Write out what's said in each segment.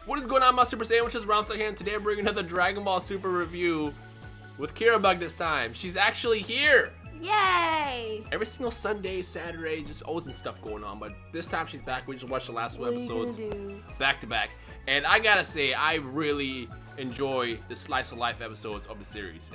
What is going on, my Super Sandwiches? Rhymestyle here, and today I'm bringing another Dragon Ball Super review with Kira Bug this time. She's actually here! Yay! Every single Sunday, Saturday, just always been stuff going on, but this time she's back. We just watched the last two episodes back to back. And I gotta say, I really enjoy the slice of life episodes of the series.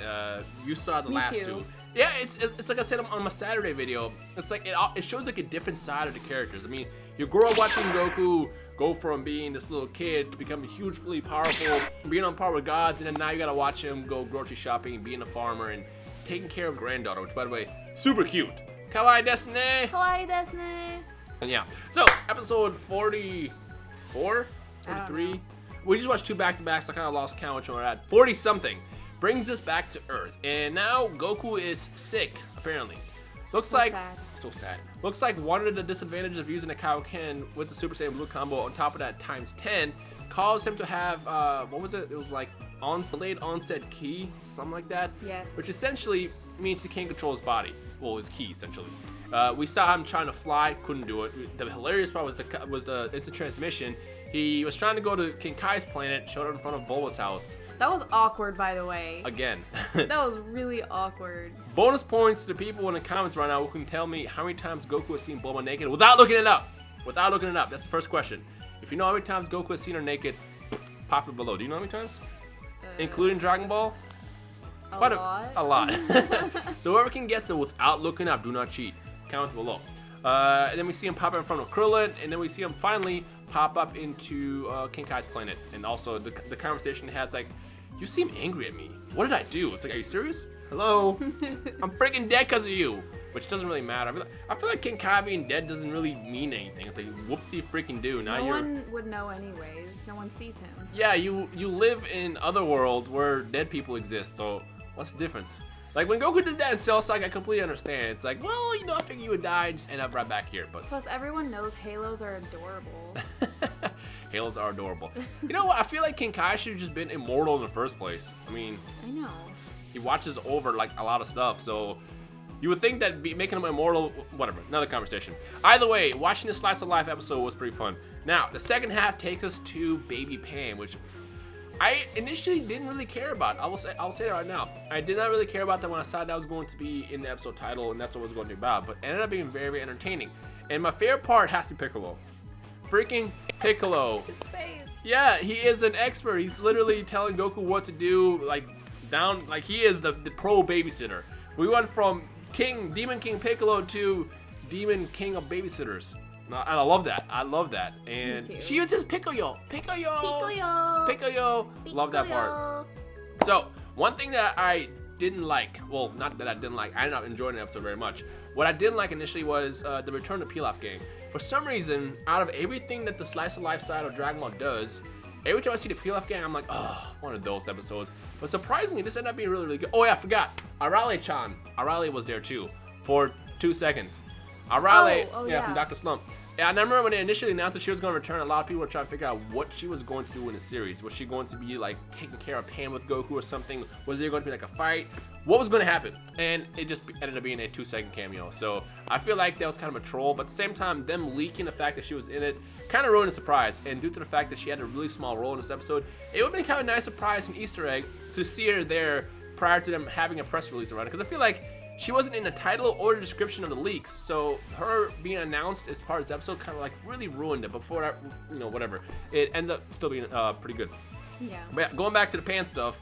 You saw the last two. Yeah, it's like I said on my Saturday video. It's like it shows like a different side of the characters. I mean, you grow up watching Goku go from being this little kid to becoming hugely powerful, being on par with gods, and then now you gotta watch him go grocery shopping, being a farmer, and taking care of a granddaughter, which by the way, super cute. Kawaii desu. Kawaii desu. And yeah, so episode 44, 43. We just watched two back-to-backs, so I kind of lost count which one we're at. 40-something brings us back to Earth, and now Goku is sick, apparently. Looks like so sad. Looks like one of the disadvantages of using a Kaioken with the Super Saiyan Blue combo on top of that times 10 caused him to have what was it? It was like delayed onset ki, something like that. Yes. Which essentially means he can't control his body. Well, his ki essentially. We saw him trying to fly, couldn't do it. The hilarious part was the instant transmission. He was trying to go to King Kai's planet, showed up in front of Bulma's house. That was awkward, by the way. Again. That was really awkward. Bonus points to the people in the comments right now who can tell me how many times Goku has seen Bulma naked without looking it up. Without looking it up. That's the first question. If you know how many times Goku has seen her naked, pop it below. Do you know how many times? Including Dragon Ball? A lot. A lot. So whoever can guess it without looking up, do not cheat. Comment below. And then we see him pop up in front of Krillin, and then we see him finally pop up into King Kai's planet. And also the conversation he has like, you seem angry at me. What did I do? It's like, are you serious? Hello? I'm freaking dead because of you. Which doesn't really matter. I feel like King Kai being dead doesn't really mean anything. It's like, whoop-de-freaking do. Now no one would know anyways. No one sees him. Yeah, you live in other world where dead people exist, so what's the difference? Like, when Goku did that in Cell Saga, I completely understand. It's like, well, you know, I figured you would die and just end up right back here. But plus, everyone knows Halos are adorable. Halos are adorable. You know what? I feel like King Kai should have just been immortal in the first place. I mean, I know. He watches over, like, a lot of stuff, so you would think that making him immortal, whatever, another conversation. Either way, watching this Slice of Life episode was pretty fun. Now, the second half takes us to Baby Pan, which I initially didn't really care about. I'll say that right now. I did not really care about that when I saw that was going to be in the episode title, and that's what it was going to be about, but it ended up being very, very entertaining. And my favorite part has to be Piccolo. Freaking Piccolo. His face. Yeah, he is an expert. He's literally telling Goku what to do, like he is the pro babysitter. We went from Demon King Piccolo to Demon King of babysitters. And I love that. I love that. And she even says Piccolo. Love that part. So, one thing that I didn't like, well, not that I didn't like, I ended up enjoying the episode very much. What I didn't like initially was the Return to Pilaf gang. For some reason, out of everything that the Slice of Life side of Dragon Ball does, every time I see the Pilaf gang, I'm like, oh, one of those episodes. But surprisingly, this ended up being really, really good. Oh yeah, I forgot. Arale-chan. Arale was there too, for 2 seconds. Arale, yeah, from Dr. Slump. And I remember when they initially announced that she was going to return, a lot of people were trying to figure out what she was going to do in the series. Was she going to be like taking care of Pan with Goku or something? Was there going to be like a fight? What was going to happen? And it just ended up being a 2-second cameo. So I feel like that was kind of a troll, but at the same time, them leaking the fact that she was in it kind of ruined the surprise. And due to the fact that she had a really small role in this episode, it would be kind of a nice surprise and Easter egg to see her there prior to them having a press release around it. Because I feel like she wasn't in the title or the description of the leaks, so her being announced as part of this episode kind of like really ruined it. Before that, you know, whatever, it ends up still being pretty good. Yeah. But yeah, going back to the Pan stuff,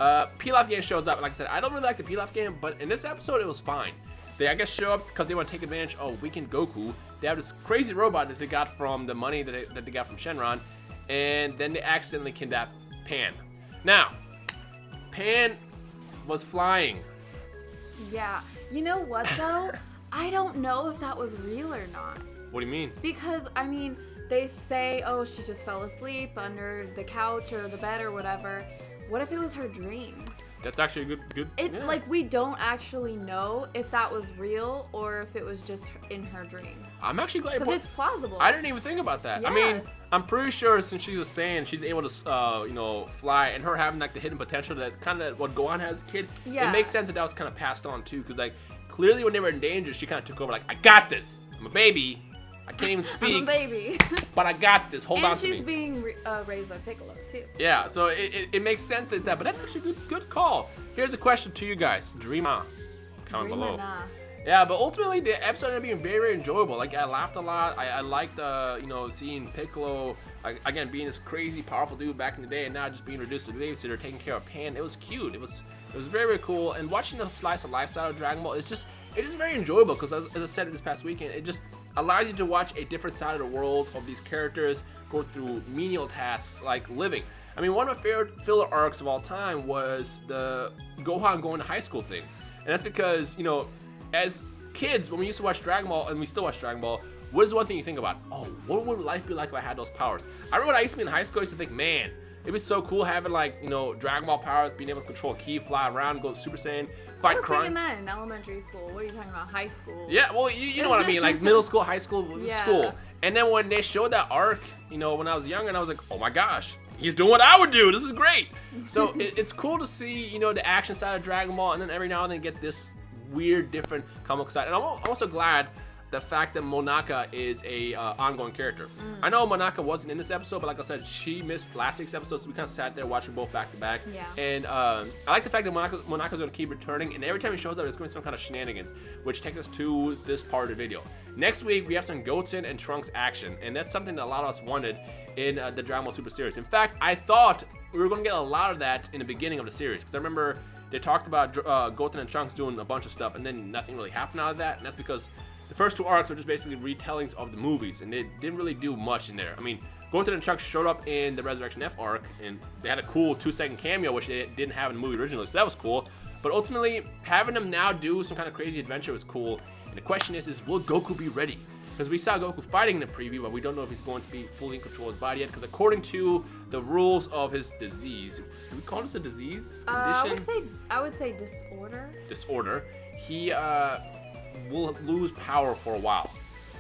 Pilaf game shows up. Like I said, I don't really like the Pilaf game, but in this episode, it was fine. They, I guess, show up because they want to take advantage of weakened Goku. They have this crazy robot that they got from the money that they got from Shenron, and then they accidentally kidnap Pan. Now, Pan was flying. Yeah. You know what, though? I don't know if that was real or not. What do you mean? Because, I mean, they say, oh, she just fell asleep under the couch or the bed or whatever. What if it was her dream? That's actually a good. Yeah. Like, we don't actually know if that was real or if it was just in her dream. I'm actually glad. Because it's plausible. I didn't even think about that. Yeah. I mean, I'm pretty sure since she's a Saiyan, she's able to, you know, fly, and her having like the hidden potential that kind of what Gohan has as a kid. Yeah. It makes sense that was kind of passed on too, because like clearly when they were in danger, she kind of took over. Like, I got this. I'm a baby. I can't even I'm a speak, baby. but I got this. Hold on And to me. she's being raised by Piccolo too. Yeah, so it makes sense that, but that's actually good call. Here's a question to you guys. Dreamer, comment Dreamer below. nah. Yeah, but ultimately the episode ended up being very, very enjoyable. Like I laughed a lot. I liked seeing Piccolo again being this crazy powerful dude back in the day, and now just being reduced to a babysitter taking care of Pan. It was cute. It was very, very cool. And watching the slice of lifestyle of Dragon Ball, it's just very enjoyable because as I said this past weekend, it just allows you to watch a different side of the world of these characters go through menial tasks like living. I mean, one of my favorite filler arcs of all time was the Gohan going to high school thing, and that's because as kids, when we used to watch Dragon Ball, and we still watch Dragon Ball, what is one thing you think about? Oh, what would life be like if I had those powers? I remember when I used to be in high school, I used to think, man, it'd be so cool having Dragon Ball powers, being able to control ki, fly around, go Super Saiyan, fight I was crime. thinking that in elementary school. What are you talking about? High school? Yeah, well, you know what I mean, like middle school, high school, Yeah. school. And then when they showed that arc, when I was younger, and I was like, oh my gosh, he's doing what I would do. This is great. So it's cool to see, the action side of Dragon Ball, and then every now and then get this weird, different comic side. And I'm also glad the fact that Monaka is a ongoing character. I know Monaka wasn't in this episode, but like I said, she missed last week's episode, so we kind of sat there watching both back to back. Yeah. And I like the fact that Monaka's going to keep returning, and every time he shows up, it's going to be some kind of shenanigans, which takes us to this part of the video. Next week, we have some Goten and Trunks action, and that's something that a lot of us wanted in the Dragon Ball Super series. In fact, I thought we were going to get a lot of that in the beginning of the series, because I remember they talked about Goten and Trunks doing a bunch of stuff, and then nothing really happened out of that, and that's because the first two arcs were just basically retellings of the movies, and they didn't really do much in there. I mean, Goten and Trunks showed up in the Resurrection F arc, and they had a cool 2-second cameo, which they didn't have in the movie originally, so that was cool. But ultimately, having them now do some kind of crazy adventure was cool, and the question is will Goku be ready? Because we saw Goku fighting in the preview, but we don't know if he's going to be fully in control of his body yet, because according to the rules of his disease, do we call this a disease? Condition? I would say disorder. Disorder. He will lose power for a while.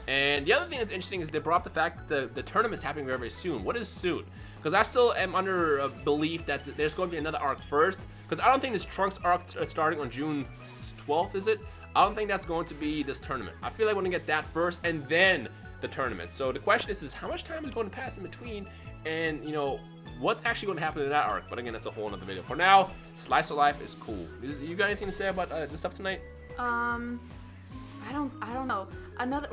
And the other thing that's interesting is they brought up the fact that the tournament's happening very, very soon. What is soon? Because I still am under a belief that there's going to be another arc first. Because I don't think this Trunks arc starting on June 12th, is it? I don't think that's going to be this tournament. I feel like we're going to get that first and then the tournament. So the question is how much time is going to pass in between? And, what's actually going to happen in that arc? But again, that's a whole other video. For now, Slice of Life is cool. You got anything to say about this stuff tonight? I don't know.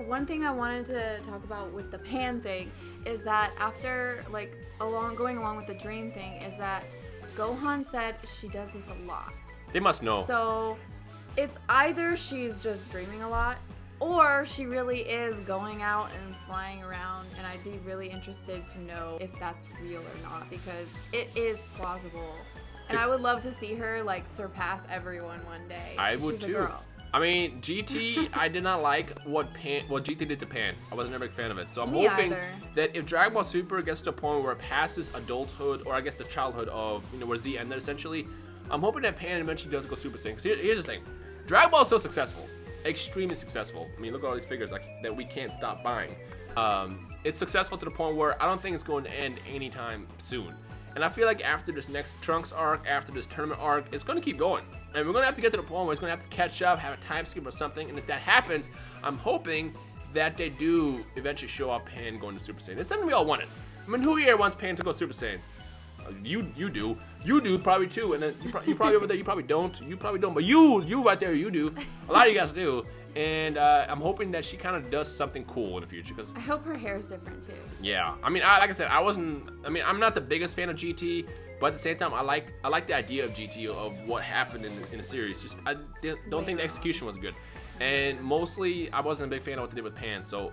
One thing I wanted to talk about with the Pan thing is that after going along with the dream thing is that Gohan said she does this a lot. They must know. So it's either she's just dreaming a lot or she really is going out and flying around, and I'd be really interested to know if that's real or not, because it is plausible. And I would love to see her surpass everyone one day. I would She's a too. girl. I mean, GT, I did not like what GT did to Pan. I wasn't a big fan of it. So I'm Me hoping either. that if Dragon Ball Super gets to a point where it passes adulthood, or I guess the childhood of, where Z ended essentially, I'm hoping that Pan eventually does go Super Saiyan. Because here's the thing. Dragon Ball is so successful. Extremely successful. I mean, look at all these figures that we can't stop buying. It's successful to the point where I don't think it's going to end anytime soon. And I feel like after this next Trunks arc, after this tournament arc, it's going to keep going. And we're going to have to get to the point where it's going to have to catch up, have a time skip or something. And if that happens, I'm hoping that they do eventually show up Pan going to Super Saiyan. It's something we all wanted. I mean, who here wants Pan to go Super Saiyan? You do. You do probably too. And then you probably over there, you probably don't. You probably don't. But you right there, you do. A lot of you guys do. And I'm hoping that she kind of does something cool in the future. Cause I hope her hair's different too. yeah, I mean, like I said, I'm not the biggest fan of GT, but at the same time, I like the idea of GT, of what happened in the series. Just I don't think the execution was good, and mostly I wasn't a big fan of what they did with Pan. So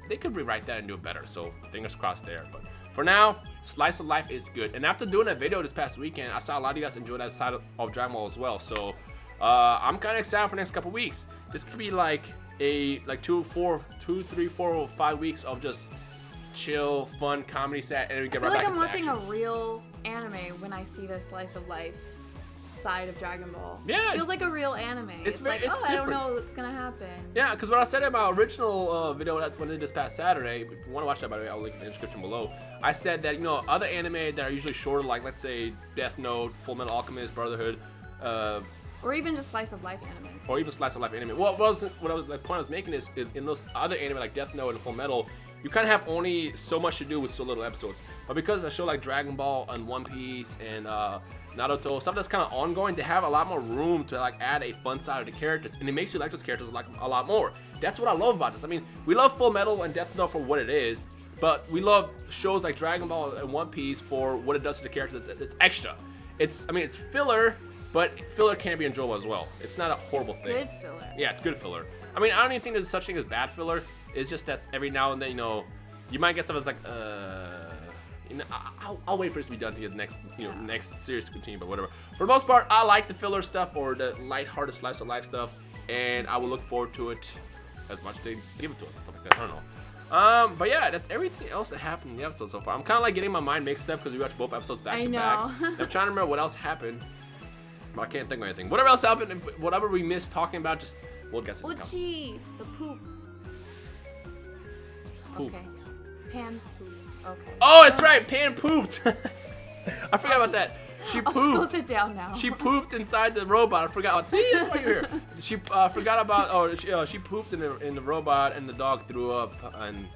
they could rewrite that and do it better. So fingers crossed there. But for now, Slice of Life is good. And after doing that video this past weekend, I saw a lot of you guys enjoy that side of Dragon Ball as well. So I'm kind of excited for the next couple weeks. This could be like 2, 3, 4, or 5 weeks of just chill, fun comedy set, and we get I feel right back like I'm into watching action. a real anime when I see the Slice of Life side of Dragon Ball. Yeah, It feels like a real anime. it's like, it's I don't different. know what's gonna happen. Yeah, because what I said in my original video when I did this past Saturday, if you want to watch that, by the way, I'll link it in the description below. I said that, other anime that are usually shorter, like let's say Death Note, Full Metal Alchemist, Brotherhood, Or even just slice of life anime. Or even slice of life anime. What the point I was making is in those other anime like Death Note and Full Metal, you kind of have only so much to do with so little episodes. But because a show like Dragon Ball and One Piece and Naruto, stuff that's kind of ongoing, they have a lot more room to like add a fun side of the characters, and it makes you like those characters like a lot more. That's what I love about this. I mean, we love Full Metal and Death Note for what it is, but we love shows like Dragon Ball and One Piece for what it does to the characters. It's extra. It's filler, but filler can be enjoyable as well. It's not a horrible thing. Good filler. Yeah, it's good filler. I mean, I don't even think there's such thing as bad filler. It's just that every now and then, you might get stuff that's like, I'll wait for this to be done to get the next series to continue, but whatever. For the most part, I like the filler stuff or the lighthearted slice of life stuff, and I will look forward to it as much as they give it to us and stuff like that. I don't know. But yeah, that's everything else that happened in the episode so far. I'm kind of like getting my mind mixed up because we watched both episodes back to back. I'm trying to remember what else happened, but I can't think of anything. Whatever else happened, whatever we missed talking about, just we'll guess it. Uchi, the poop. Poop. Okay. Pan poop. Okay. Oh, it's right. Pan pooped. I forgot about that. She pooped. I'll just go sit down now. She pooped inside the robot. I forgot. See, that's why you're here. She forgot about. Oh, she pooped in the robot, and the dog threw up and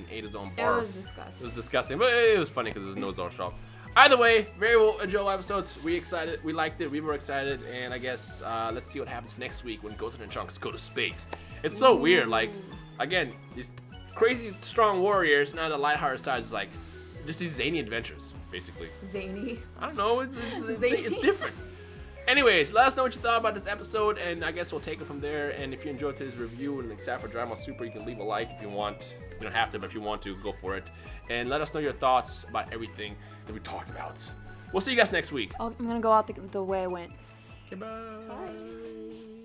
ate his own barf. It was disgusting. It was disgusting, but it was funny because his nose all sharp. Either way, very well enjoyable episodes. We excited. We liked it. We were excited, and I guess let's see what happens next week when Goten and Trunks go to space. It's so weird. Like, again, these crazy strong warriors. Now the lighthearted side is like just these zany adventures, basically. Zany. I don't know. It's different. Anyways, let us know what you thought about this episode, and I guess we'll take it from there. And if you enjoyed today's review and except for Drama Super, you can leave a like if you want. You don't have to, but if you want to, go for it. And let us know your thoughts about everything that we talked about. We'll see you guys next week. I'm gonna go out the way I went. Goodbye. Bye.